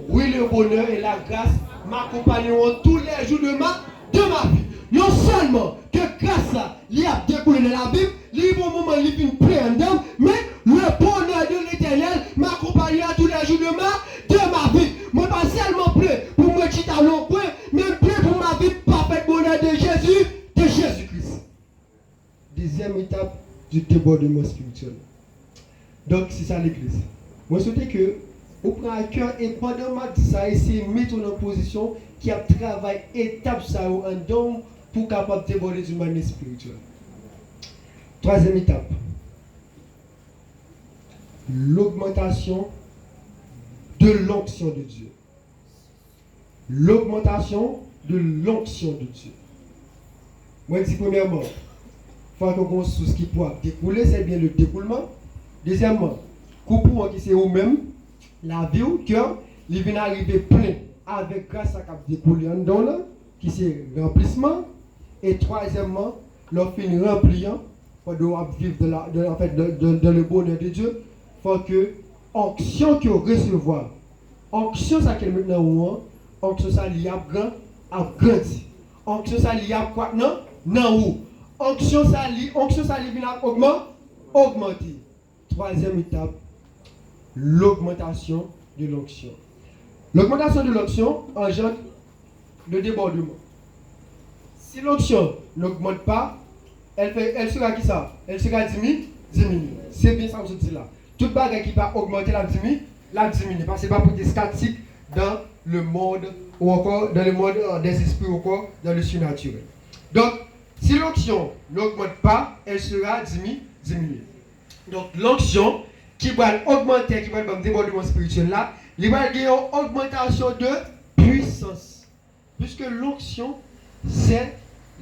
Oui, le bonheur et la grâce m'accompagneront tous les jours de ma vie. Non seulement que grâce à il a découlé de la Bible, il va au moment où il vient plein d'âme, mais le bonheur de l'éternel m'accompagnera tous les jours de ma vie. Moi, pas seulement plein pour moi qui t'as non point, mais plein pour ma vie, parfait bonheur de Jésus-Christ. Deuxième étape du débordement spirituel. Donc, c'est ça l'église. Moi, je souhaite que Ou prend à cœur et pendant ma ça essayer de mettre en position qui a travaillé étape ça en don pour capable de déborder d'une manière spirituelle. Troisième étape. L'augmentation de l'onction de Dieu. L'augmentation de l'onction de Dieu. Moi, je dis premièrement, il faut qu'on ait ce qui pourra découler, c'est bien le découlement. Deuxièmement, coupons qui c'est vous-même, la vie au cœur, il vient arriver plein avec grâce à cap découlé en dedans là, qui c'est remplissement. Et troisièmement, lorsqu'il finit rempliant, il faut vivre dans le bonheur de Dieu. Il faut que onction que recevoir, onction ça qu'elle maintenant ou onction ça lié à grand, à grandi. Onction ça lié à quoi non, non ou. Onction ça lié vient augmenter. Troisième étape, l'augmentation de l'onction. L'augmentation de l'onction engendre le débordement. Si l'onction n'augmente pas, elle sera qui ça? Elle sera diminuée. C'est bien ça que je dis là. Toute bagarre qui va augmenter la diminue. Parce que ce n'est pas pour des statiques dans le monde ou encore dans le monde des esprits ou encore dans le surnaturel. Donc, si l'onction n'augmente pas, elle sera diminuée. Donc, l'onction qui va augmenter, qui va avoir un débordement spirituel là, il va avoir une augmentation de puissance. Puisque l'onction, c'est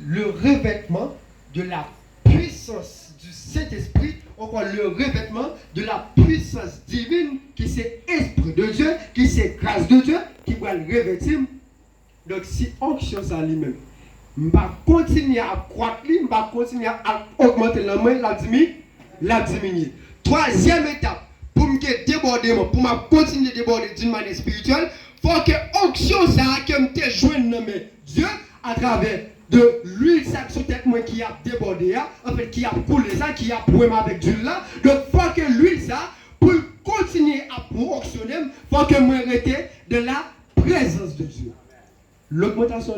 le revêtement de la puissance du Saint-Esprit, encore le revêtement de la puissance divine qui c'est Esprit de Dieu, qui c'est grâce de Dieu, qui va le revêtir. Donc, si onction ça lui-même, je vais continuer à croître, je vais continuer à augmenter la main, la diminuer. Troisième étape, pour me déborder, pour me continuer à déborder d'une manière spirituelle, il faut que l'onction ça que me joigne dans Dieu à travers de l'huile ça sur tête moi qui a débordé, en fait qui a coulé ça, qui a poussé avec Dieu là. Donc il faut que l'huile ça, pour continuer à fonctionner, il faut que moi reste de la présence de Dieu. L'augmentation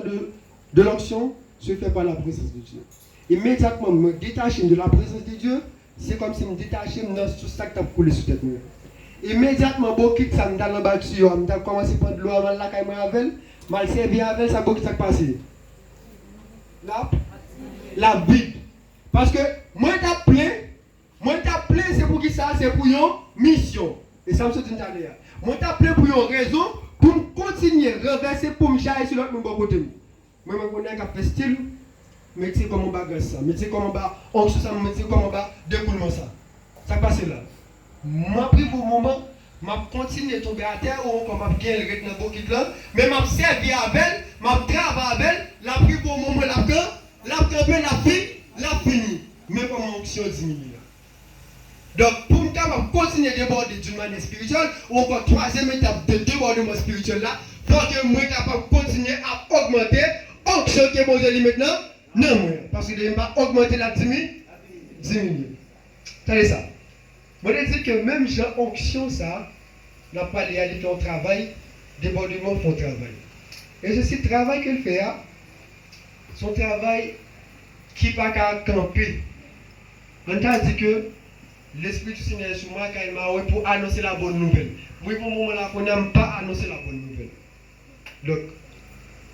de l'onction se fait par la présence de Dieu. Immédiatement, me détacher de la présence de Dieu, c'est comme si je me détachais de tout ça qui a coulé sur tête. Immédiatement, je quitte ça, je dans la bâtisse, je commence à prendre l'eau avant la caille avec, je servi avec ça, je suis passé. La vide. Parce que moi, t'as plein, c'est pour qui ça? C'est pour une mission. Et ça me dit d'ailleurs. Moi, t'as plein pour une raison, pour continuer à renverser, pour me jaillir sur l'autre côté. Moi, je connais un fait style, mais tu sais comment on va grâce ça, mais tu sais comment on va onction ça, mais tu sais comment on va découlement ça. Ça passe là. Moi, pris pour le moment, je continue à tomber à terre, ou encore je bien le rythme dans le là, mais je servi avec elle, je travaille avec elle, la pris pour le moment, la fini. Mais comme onction diminue. Donc, pour me continuer à déborder d'une manière spirituelle, ou encore troisième étape de débordement spirituel là, il faut que je sois capable de continuer à augmenter l'onction qui est posée maintenant. Non, parce que je ne vais pas augmenter la diminuer. C'est ça. Je veux dire que même j'ai onction ça, n'a pas les aller faire un travail, débordement font travail. Et ceci travail qu'elle fait, son travail qui va pas camper. On t'a dit que l'Esprit du Seigneur est sur moi quand il m'a pour annoncer la bonne nouvelle. Oui, pour le moment là, on n'aime pas annoncer la bonne nouvelle. Donc,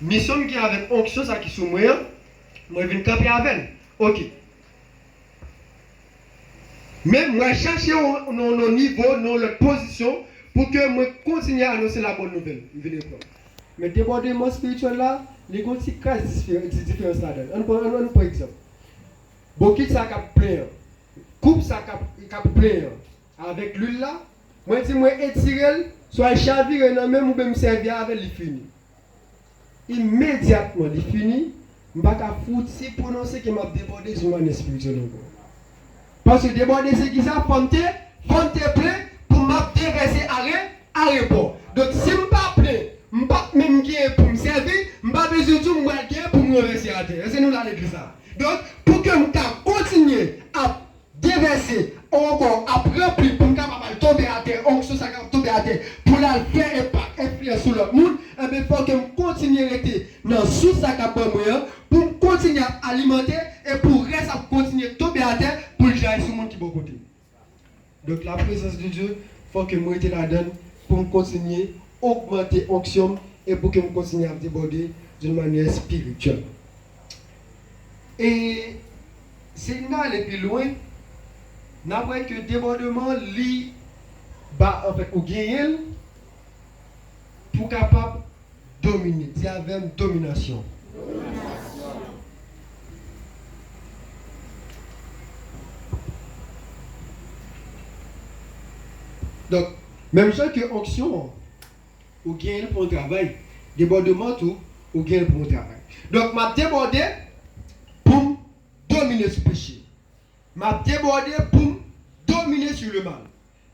mission qui est avec onction, ça qui est sur moi, je viens camper avec elle. Ok. Mais moi, chercher nos niveaux, notre position, pour que moi continue à annoncer la bonne nouvelle. Mais débordement spirituel là, les gens qui cassent différence là-dedans. On par exemple. Beaucoup ça cap plein. Coupe ça cap plein. Avec l'huile là, moi si moi étirer, soit chavirer dans même ou même servir avec les fini. Immédiatement les fini, je ne vais pas foutre si prononcer que m'a débordé sur mon spirituel encore. Parce que déborder c'est qui ça, fonte plein pour m'a déverser à repos. Donc si je ne pas plein, je ne pas même pour me servir, je ne pas besoin de tout me pour me reverser à terre. C'est nous là l'église ça. Donc pour que je continue à déverser encore à remplir pour me tomber à terre, onction ça tomber à terre pour la faire impact influence sur l'autre monde, il faut que je continue à rester dans sous ça pour continuer à alimenter et pour rester à continuer à tomber à terre pour le gérer sur le monde qui est côté. Donc la présence de Dieu, il faut que moi j'étais là-dedans pour me continuer à augmenter l'onction et pour que je continue à déborder d'une manière spirituelle. Et si nous allons plus loin, n'après que débordement lit bah en fait au gagner pour capable dominer, c'est avec une domination. Donc, même chose que onction, ou gain pour le travail, débordement tout, ou gain pour le travail. Donc, m'a débordé pour dominer ce péché. M'a débordé pour dominer sur le mal.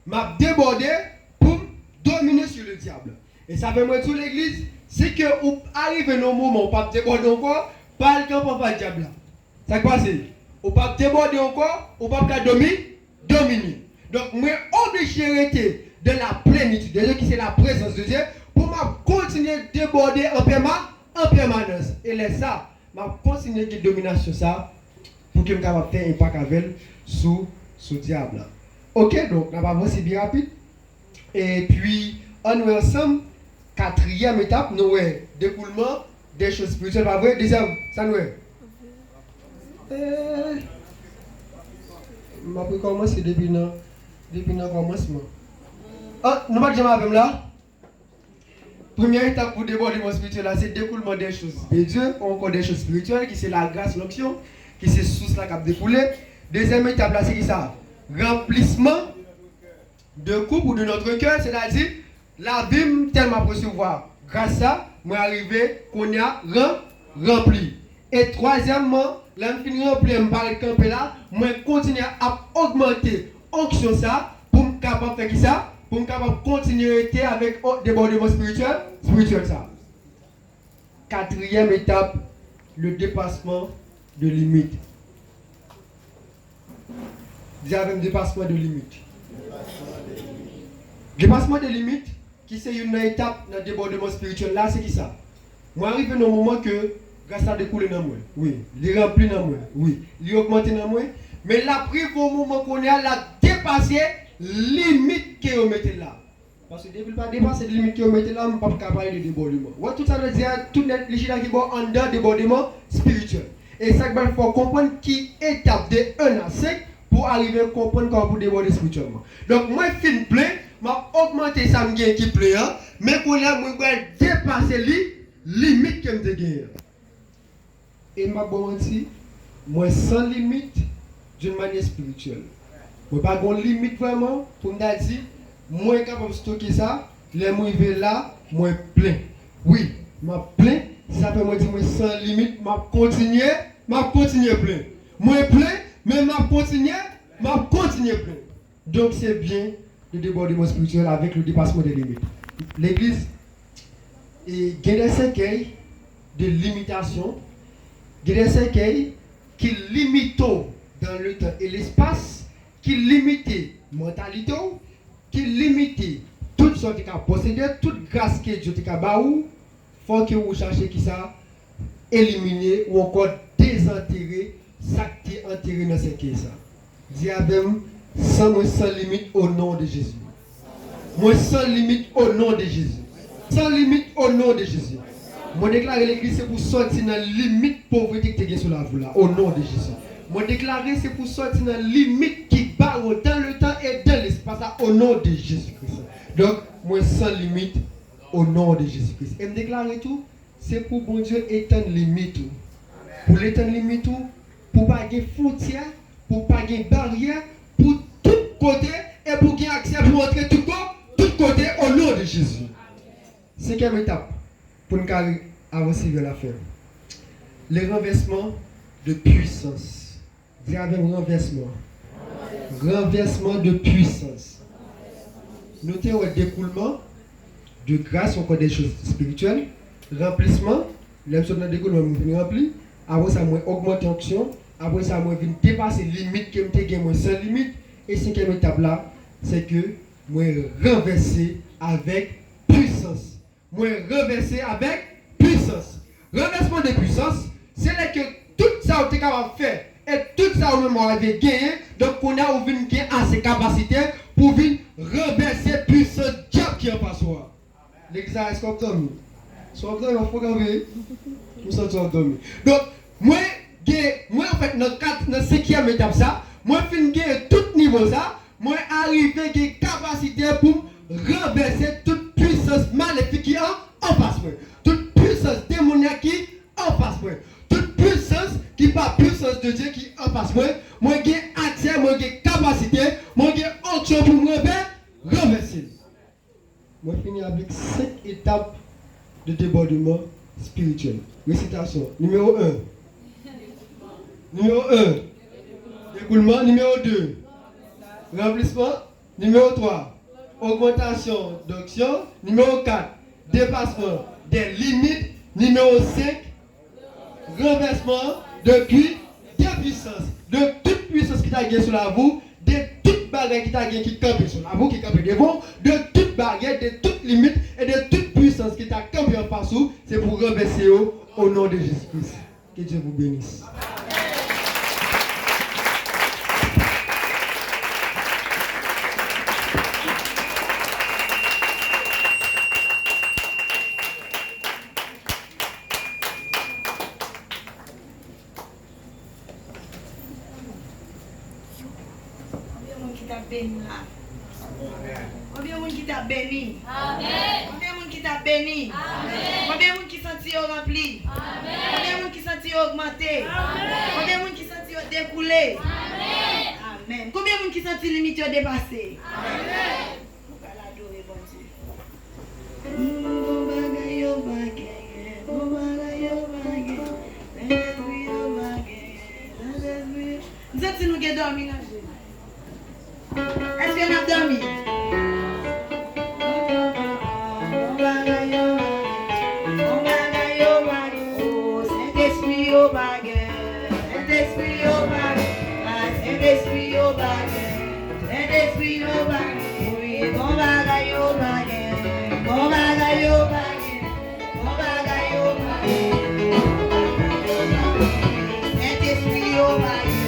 M'a débordé pour dominer sur le diable. Et ça fait moi tout l'église, c'est que vous arrivez dans un moment où pas déborder encore, pas le camp pour faire le diable. Ça passe. Ou pas déborder encore, ou pas dominer. Donc, moi, obligé de rester de la plénitude de Dieu, qui c'est la présence de Dieu, pour continuer de déborder en permanence. Et là, ça, je continuer de domination ça, pour que je puisse faire un impact avec sous le diable. Ok, donc, on va voir c'est bien rapide. Et puis, on est ensemble, quatrième étape, nous avons découlement des choses spirituelles. Pas vrai? Deuxième, ça nous est. Je vais commencer depuis le commencement. Ah, nous ne jamais avec là. Première étape pour déborder mon spirituel, c'est le découlement des choses de Dieu, encore des choses spirituelles, qui c'est la grâce, l'onction, qui c'est sous la cap découlée. Deuxième étape là, c'est qui ça? Remplissement de coupe ou de notre cœur, c'est-à-dire la vie tellement recevoir. Grâce à moi arrivé qu'on a rempli. Et troisièmement, l'infini rempli, je parle de camper là, moi continuer à augmenter onction ça pour me capable faire qui ça? Pour me capable continuer avec débordement spirituel ça. Quatrième étape, le dépassement de limites. Dis avec dépassement de limites. Dépassement de limites, qui c'est une étape dans le débordement spirituel là, c'est qui ça? Moi arrive dans un moment que grâce à découler dans moi, oui, il remplit dans moi, oui, il augmente dans moi, mais la prive au moment qu'on est à la dépasser limite que vous mettez là. Parce que depuis pas dépasser les limites que vous mettez là, on ne peut pas parler de débordement. Ouais, tout ça veut dire tout net les gens qui vont en dehors débordement spirituel. Et ça il faut comprendre qui étape de 1 à 5 pour arriver à comprendre comment pour déborder spirituellement. Donc moi fin plein, m'a augmenté ça me gain qui plein, mais pour là moi dépasser les limites que me gagne. Et m'a bon dit moi sans limite d'une manière spirituelle. Moi pas de limite vraiment pour me dire moi capable de stocker ça, les moi là, moi plein. Oui, m'a plein, ça fait moi dire moi sans limite, m'a continuer plein. Moi plein, mais m'a continuer plein. Donc c'est bien le débordement spirituel avec le dépassement des limites. L'église il y a des séquelles de limitation, il y a des séquelles qui limitent dans le temps et l'espace, qui limitent la mentalité, qui limitent toute sorte de posséder, toute grâce que Dieu t'a donné, il faut que vous cherchiez qui ça, éliminer ou encore désenterrer ça qui est enterré dans ces caisses. Diabème, sans limite au nom de Jésus. Moi sans limite au nom de Jésus. Sans limite au nom de Jésus. Moi déclarer l'église c'est pour sortir dans la limite pauvreté qui est sur la voie là, au nom de Jésus. Moi déclarer c'est pour sortir dans la limite qui bat dans le temps et dans l'espace au nom de Jésus-Christ. Donc, moi sans limite au nom de Jésus-Christ. Et me déclarer tout, c'est pour bon Dieu étendre limite. Pour l'étendre limite, pour pas de frontières, pour pas de barrières, pour tout côté et pour qu'il y ait accès pour entrer tout côté au nom de Jésus. Cinquième étape pour nous avancer vers la fin. Le renversement de puissance. Dis avec renversement. Renversement de puissance. Notez le découlement de grâce, encore des choses spirituelles. Remplissement. L'impression de découlement, je rempli. Après ça, moi augmente l'action. Après ça, moi viens dépasser les limites que je me sans limite. Et cinquième étape là, c'est que moi renverser avec puissance. Moi renverser avec puissance. Renversement de puissance, c'est là que tout ça vous êtes capable de faire et tout ça vous même avez gagné. Donc on a gagné assez de capacité pour venir renverser puissance diable qui en passe. L'église est comme dormi. Soit dormi, il faut camper. Nous sommes dormi. Donc, moi, en fait, dans la 5e étape, ça, moi, je finis tout niveau, ça, moi, arrivé à la capacité pour renverser toute puissance maléfique qui est en face. Toute puissance démoniaque qui est en face. Toute puissance qui n'est pas puissance de Dieu qui est en face. Moi, j'ai accès, moi, j'ai capacité, moi, j'ai autre pour me renverser. Moi, je finis avec 5 étapes de débordement spirituel. Récitation. Numéro 1. Numéro 1. Écoulement. Numéro 2. Remplissement. Numéro 3. Augmentation d'onction. Numéro 4. Dépassement des limites. Numéro 5. Renversement de puissance. De toute puissance qui t'a gagné sur la vous. De toute bagarre qui t'a gagné qui campe sur la vous, qui campe devant. De toute bagarre, de toute limite et de toute puissance qui t'a campé en face. C'est pour renverser au nom de Jésus-Christ. Que Dieu vous bénisse. Béni là. Combien de monde qui t'a béni? Amen. Combien de monde qui t'a béni? Amen. Combien de monde qui sentit rempli? Amen. Combien de monde qui sentit augmenté? Amen. Combien de monde qui sentit découlé? Amen. Amen. Combien de monde qui sentit limite dépassé? Amen. On va l'adorer bon Dieu. Nous êtes nous qui dormi là. Est-ce qu'on a dormi? Oh, Saint-Esprit au baguette, Saint-Esprit au baguette, Saint-Esprit au baguette, Saint-Esprit au baguette, oui, bon bagaille au baguette, bon bagaille au baguette, bon bagaille au baguette, Saint-Esprit au baguette.